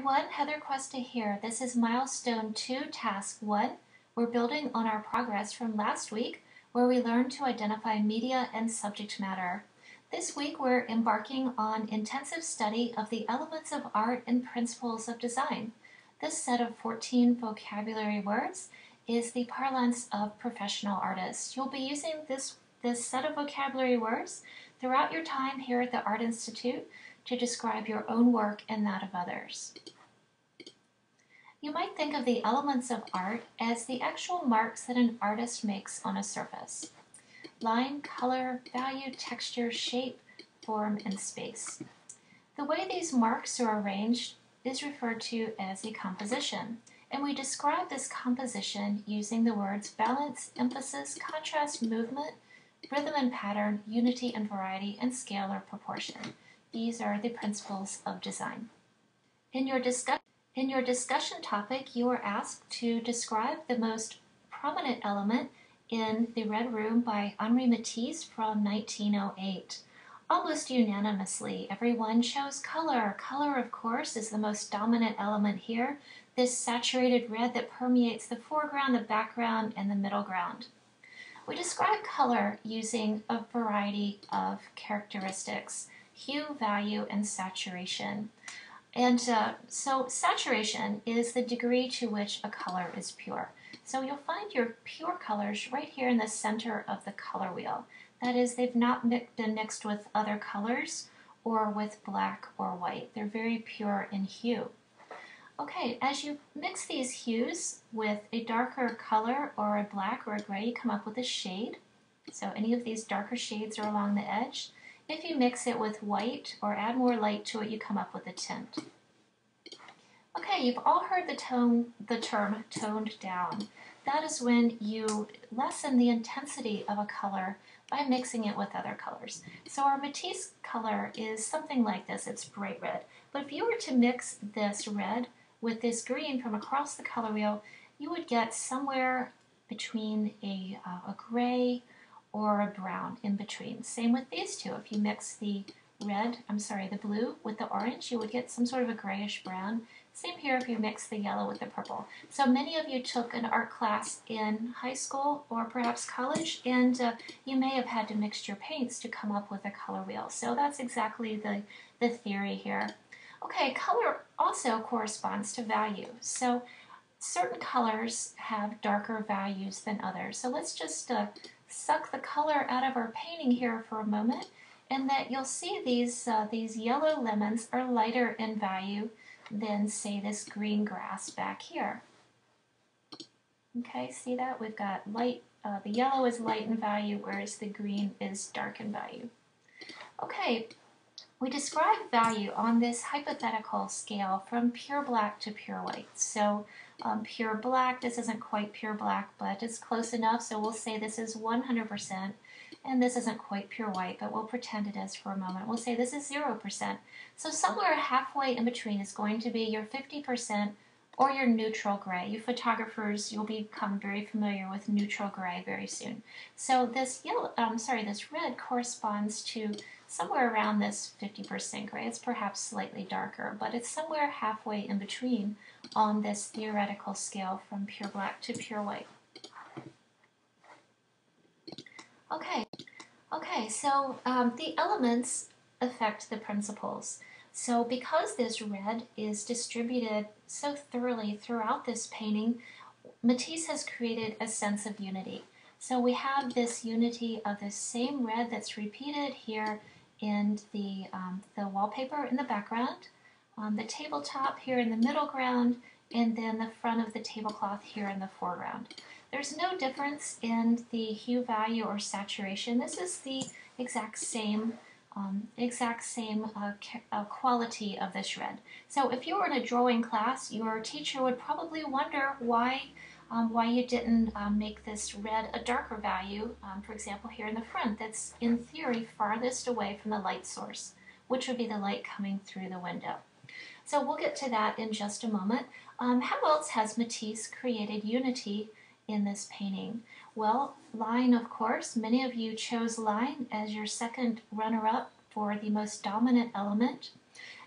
everyone, Heather Cuesta here. This is Milestone 2, Task 1. We're building on our progress from last week where we learned to identify media and subject matter. This week we're embarking on intensive study of the elements of art and principles of design. This set of 14 vocabulary words is the parlance of professional artists. You'll be using this set of vocabulary words throughout your time here at the Art Institute to describe your own work and that of others. You might think of the elements of art as the actual marks that an artist makes on a surface. Line, color, value, texture, shape, form, and space. The way these marks are arranged is referred to as a composition, and we describe this composition using the words balance, emphasis, contrast, movement, rhythm and pattern, unity and variety, and scale or proportion. These are the principles of design. In your discussion topic, you are asked to describe the most prominent element in The Red Room by Henri Matisse from 1908. Almost unanimously, everyone chose color. Color, of course, is the most dominant element here, this saturated red that permeates the foreground, the background, and the middle ground. We describe color using a variety of characteristics: hue, value, and saturation. And so saturation is the degree to which a color is pure. So you'll find your pure colors right here in the center of the color wheel. That is, they've not been mixed with other colors or with black or white. They're very pure in hue. Okay, as you mix these hues with a darker color or a black or a gray, you come up with a shade. So any of these darker shades are along the edge. If you mix it with white or add more light to it, you come up with a tint. Okay, you've all heard the term toned down. That is when you lessen the intensity of a color by mixing it with other colors. So our Matisse color is something like this. It's bright red. But if you were to mix this red with this green from across the color wheel, you would get somewhere between a gray or a brown in between. Same with these two. If you mix the blue with the orange, you would get some sort of a grayish brown. Same here if you mix the yellow with the purple. So many of you took an art class in high school or perhaps college, and you may have had to mix your paints to come up with a color wheel. So that's exactly the theory here. Okay, color also corresponds to value. So certain colors have darker values than others. So let's just suck the color out of our painting here for a moment, and that you'll see these yellow lemons are lighter in value than, say, this green grass back here. Okay, see that? We've got light, the yellow is light in value, whereas the green is dark in value. Okay, we describe value on this hypothetical scale from pure black to pure white. So pure black, this isn't quite pure black, but it's close enough, so we'll say this is 100%, and this isn't quite pure white, but we'll pretend it is for a moment. We'll say this is 0%. So somewhere halfway in between is going to be your 50% or your neutral gray. You photographers, you'll become very familiar with neutral gray very soon. So this this red corresponds to somewhere around this 50% gray. It's perhaps slightly darker, but it's somewhere halfway in between on this theoretical scale from pure black to pure white. Okay, so the elements affect the principles. So because this red is distributed so thoroughly throughout this painting, Matisse has created a sense of unity. So we have this unity of the same red that's repeated here in the wallpaper in the background, on the tabletop here in the middle ground, and then the front of the tablecloth here in the foreground. There's no difference in the hue, value, or saturation. This is the exact same quality of this red. So if you were in a drawing class, your teacher would probably wonder why you didn't make this red a darker value, for example here in the front, that's in theory farthest away from the light source, which would be the light coming through the window. So we'll get to that in just a moment. How else has Matisse created unity in this painting? Well, line, of course. Many of you chose line as your second runner-up for the most dominant element.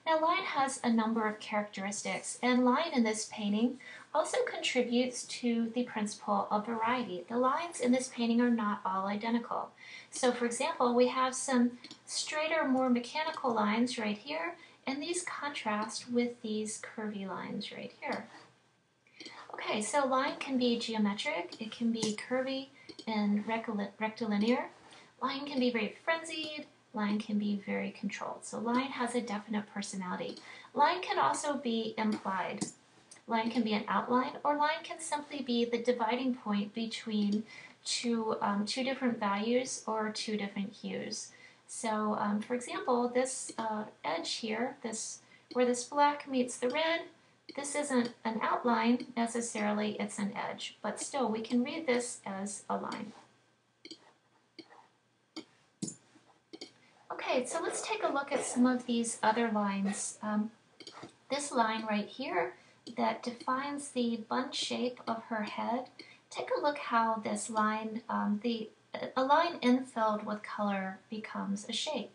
Now line has a number of characteristics, and line in this painting also contributes to the principle of variety. The lines in this painting are not all identical. So for example, we have some straighter, more mechanical lines right here, and these contrast with these curvy lines right here. Okay, so line can be geometric, it can be curvy and rectilinear. Line can be very frenzied, line can be very controlled. So line has a definite personality. Line can also be implied. Line can be an outline, or line can simply be the dividing point between two different values or two different hues. So for example, this edge here, where this black meets the red, this isn't an outline necessarily, it's an edge, but still we can read this as a line. Okay, so let's take a look at some of these other lines. This line right here that defines the bun shape of her head, take a look how this line, a line infilled with color becomes a shape.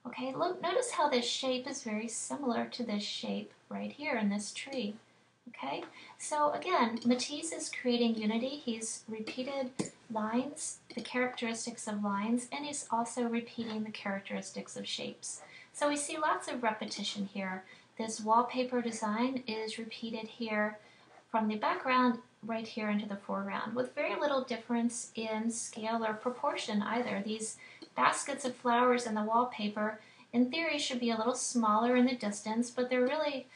Okay, look, notice how this shape is very similar to this shape right here in this tree. Okay, so again, Matisse is creating unity. He's repeated lines, the characteristics of lines, and he's also repeating the characteristics of shapes. So we see lots of repetition here. This wallpaper design is repeated here from the background right here into the foreground with very little difference in scale or proportion either. These baskets of flowers in the wallpaper in theory should be a little smaller in the distance, but they're really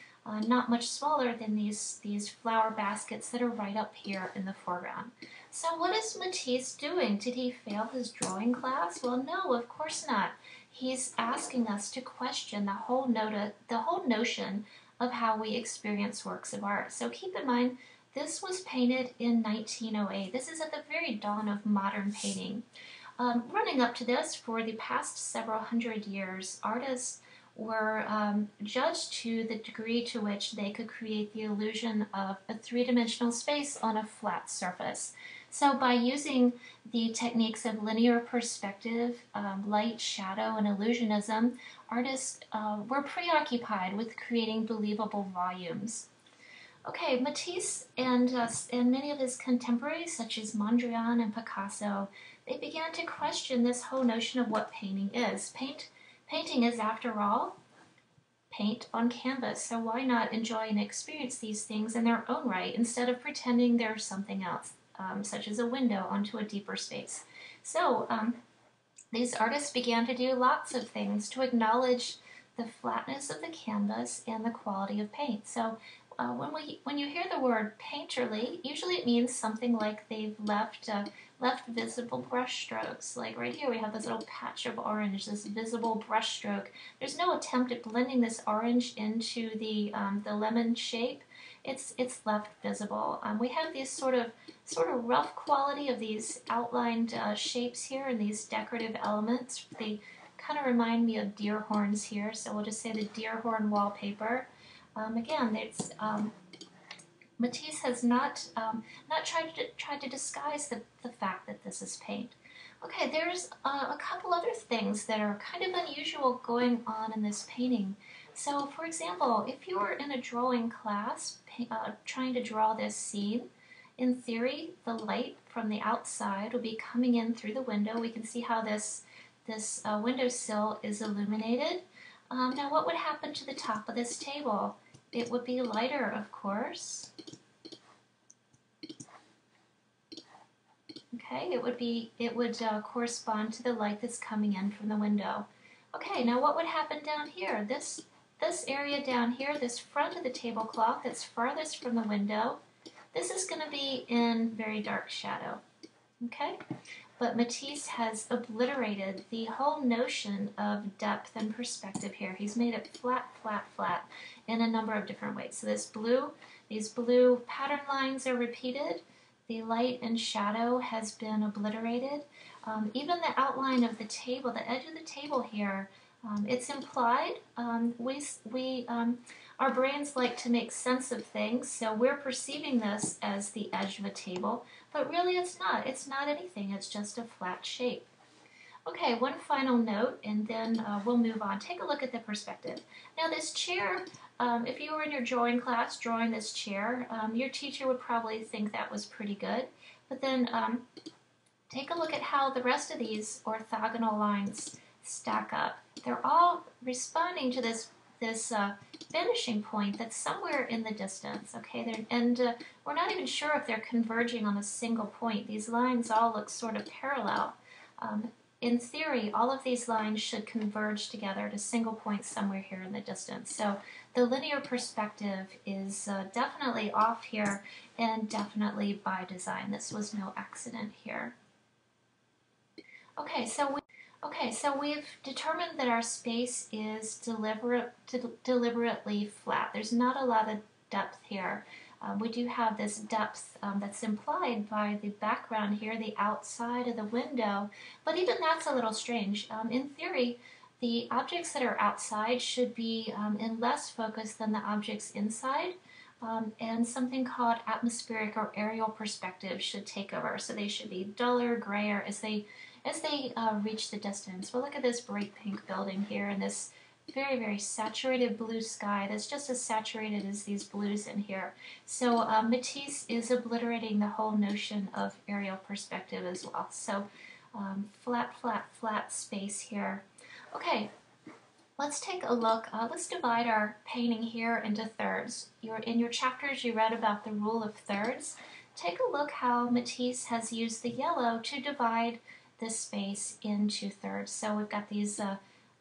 not much smaller than these flower baskets that are right up here in the foreground. So what is Matisse doing? Did he fail his drawing class? Well, no, of course not. He's asking us to question the whole notion of how we experience works of art. So keep in mind, this was painted in 1908. This is at the very dawn of modern painting. Running up to this, for the past several hundred years, artists were judged to the degree to which they could create the illusion of a three-dimensional space on a flat surface. So by using the techniques of linear perspective, light, shadow, and illusionism, artists were preoccupied with creating believable volumes. Okay, Matisse and many of his contemporaries, such as Mondrian and Picasso, they began to question this whole notion of what painting is. Painting is, after all, paint on canvas, so why not enjoy and experience these things in their own right instead of pretending they're something else, such as a window onto a deeper space. So these artists began to do lots of things to acknowledge the flatness of the canvas and the quality of paint. So when you hear the word painterly, usually it means something like they've left visible brush strokes. Like right here we have this little patch of orange, this visible brush stroke. There's no attempt at blending this orange into the lemon shape. It's left visible. We have these sort of rough quality of these outlined shapes here and these decorative elements. They kind of remind me of deer horns here, so we'll just say the deer horn wallpaper. Again, it's Matisse has not tried to disguise the fact that this is paint. Okay, there's a couple other things that are kind of unusual going on in this painting. So, for example, if you were in a drawing class trying to draw this scene, in theory, the light from the outside will be coming in through the window. We can see how this windowsill is illuminated. Now, what would happen to the top of this table? It would be lighter, of course. Okay, it would correspond to the light that's coming in from the window. Okay, now what would happen down here? This area down here, this front of the tablecloth that's farthest from the window, this is going to be in very dark shadow. Okay? But Matisse has obliterated the whole notion of depth and perspective here. He's made it flat, flat, flat in a number of different ways. So these blue pattern lines are repeated. The light and shadow has been obliterated. Even the outline of the table, the edge of the table here, it's implied. Our brains like to make sense of things, so we're perceiving this as the edge of a table, but really it's not. It's not anything. It's just a flat shape. Okay, one final note, and then we'll move on. Take a look at the perspective. Now this chair, if you were in your drawing class drawing this chair, your teacher would probably think that was pretty good. But then take a look at how the rest of these orthogonal lines stack up. They're all responding to this vanishing point that's somewhere in the distance, okay? We're not even sure if they're converging on a single point. These lines all look sort of parallel. In theory, all of these lines should converge together to single points somewhere here in the distance. So the linear perspective is definitely off here and definitely by design. This was no accident here. Okay, so we've determined that our space is deliberately flat. There's not a lot of depth here. We do have this depth that's implied by the background here, the outside of the window, but even that's a little strange. In theory, the objects that are outside should be in less focus than the objects inside, and something called atmospheric or aerial perspective should take over. So they should be duller, grayer as they reach the distance. Well, look at this bright pink building here and this very, very saturated blue sky that's just as saturated as these blues in here. So Matisse is obliterating the whole notion of aerial perspective as well. So flat, flat, flat space here. Okay, let's take a look. Let's divide our painting here into thirds. In your chapters you read about the rule of thirds. Take a look how Matisse has used the yellow to divide this space into thirds. So we've got these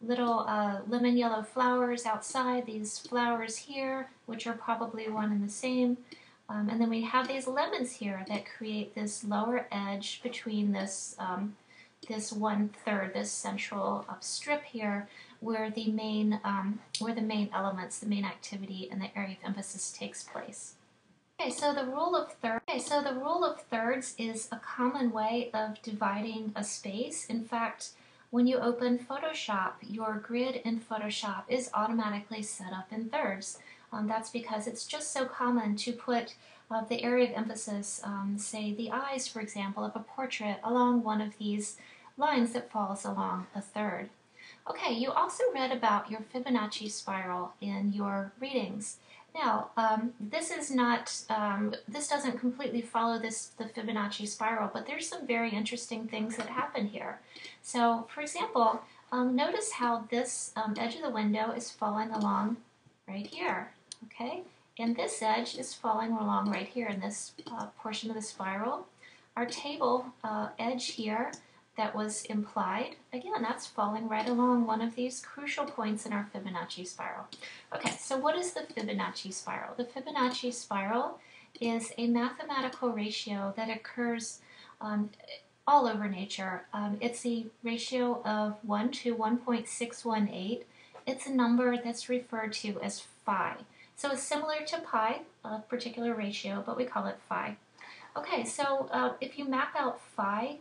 little lemon yellow flowers outside, these flowers here, which are probably one and the same. And then we have these lemons here that create this lower edge between this this 1/3, this central strip here, where the main elements, the main activity, and the area of emphasis takes place. Okay, so the rule of thirds is a common way of dividing a space. In fact, when you open Photoshop, your grid in Photoshop is automatically set up in thirds. That's because it's just so common to put the area of emphasis, say the eyes, for example, of a portrait, along one of these lines that falls along a third. Okay, you also read about your Fibonacci spiral in your readings. Now, this doesn't completely follow the Fibonacci spiral, but there's some very interesting things that happen here. So, for example, notice how this edge of the window is falling along right here, okay? And this edge is falling along right here in this portion of the spiral. Our table edge here that was implied, again, that's falling right along one of these crucial points in our Fibonacci spiral. Okay, so what is the Fibonacci spiral? The Fibonacci spiral is a mathematical ratio that occurs all over nature. It's a ratio of 1 to 1.618. It's a number that's referred to as phi. So it's similar to pi, a particular ratio, but we call it phi. Okay, so if you map out phi,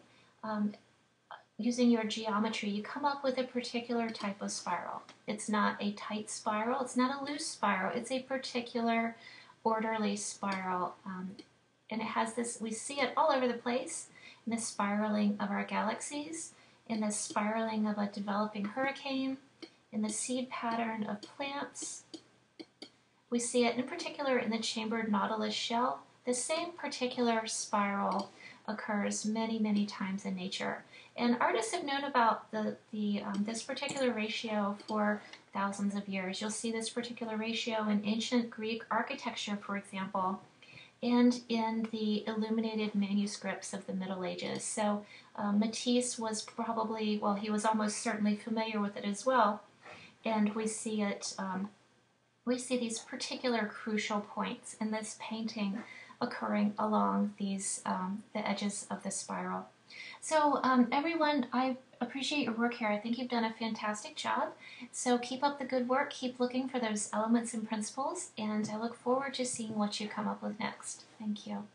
using your geometry, you come up with a particular type of spiral. It's not a tight spiral, it's not a loose spiral, it's a particular orderly spiral. And it has this, we see it all over the place, in the spiraling of our galaxies, in the spiraling of a developing hurricane, in the seed pattern of plants. We see it in particular in the chambered nautilus shell. The same particular spiral occurs many, many times in nature. And artists have known about this particular ratio for thousands of years. You'll see this particular ratio in ancient Greek architecture, for example, and in the illuminated manuscripts of the Middle Ages. So Matisse was probably, well, he was almost certainly familiar with it as well. And we see it, we see these particular crucial points in this painting occurring along these the edges of the spiral. So everyone, I appreciate your work here. I think you've done a fantastic job. So keep up the good work, keep looking for those elements and principles, and I look forward to seeing what you come up with next. Thank you.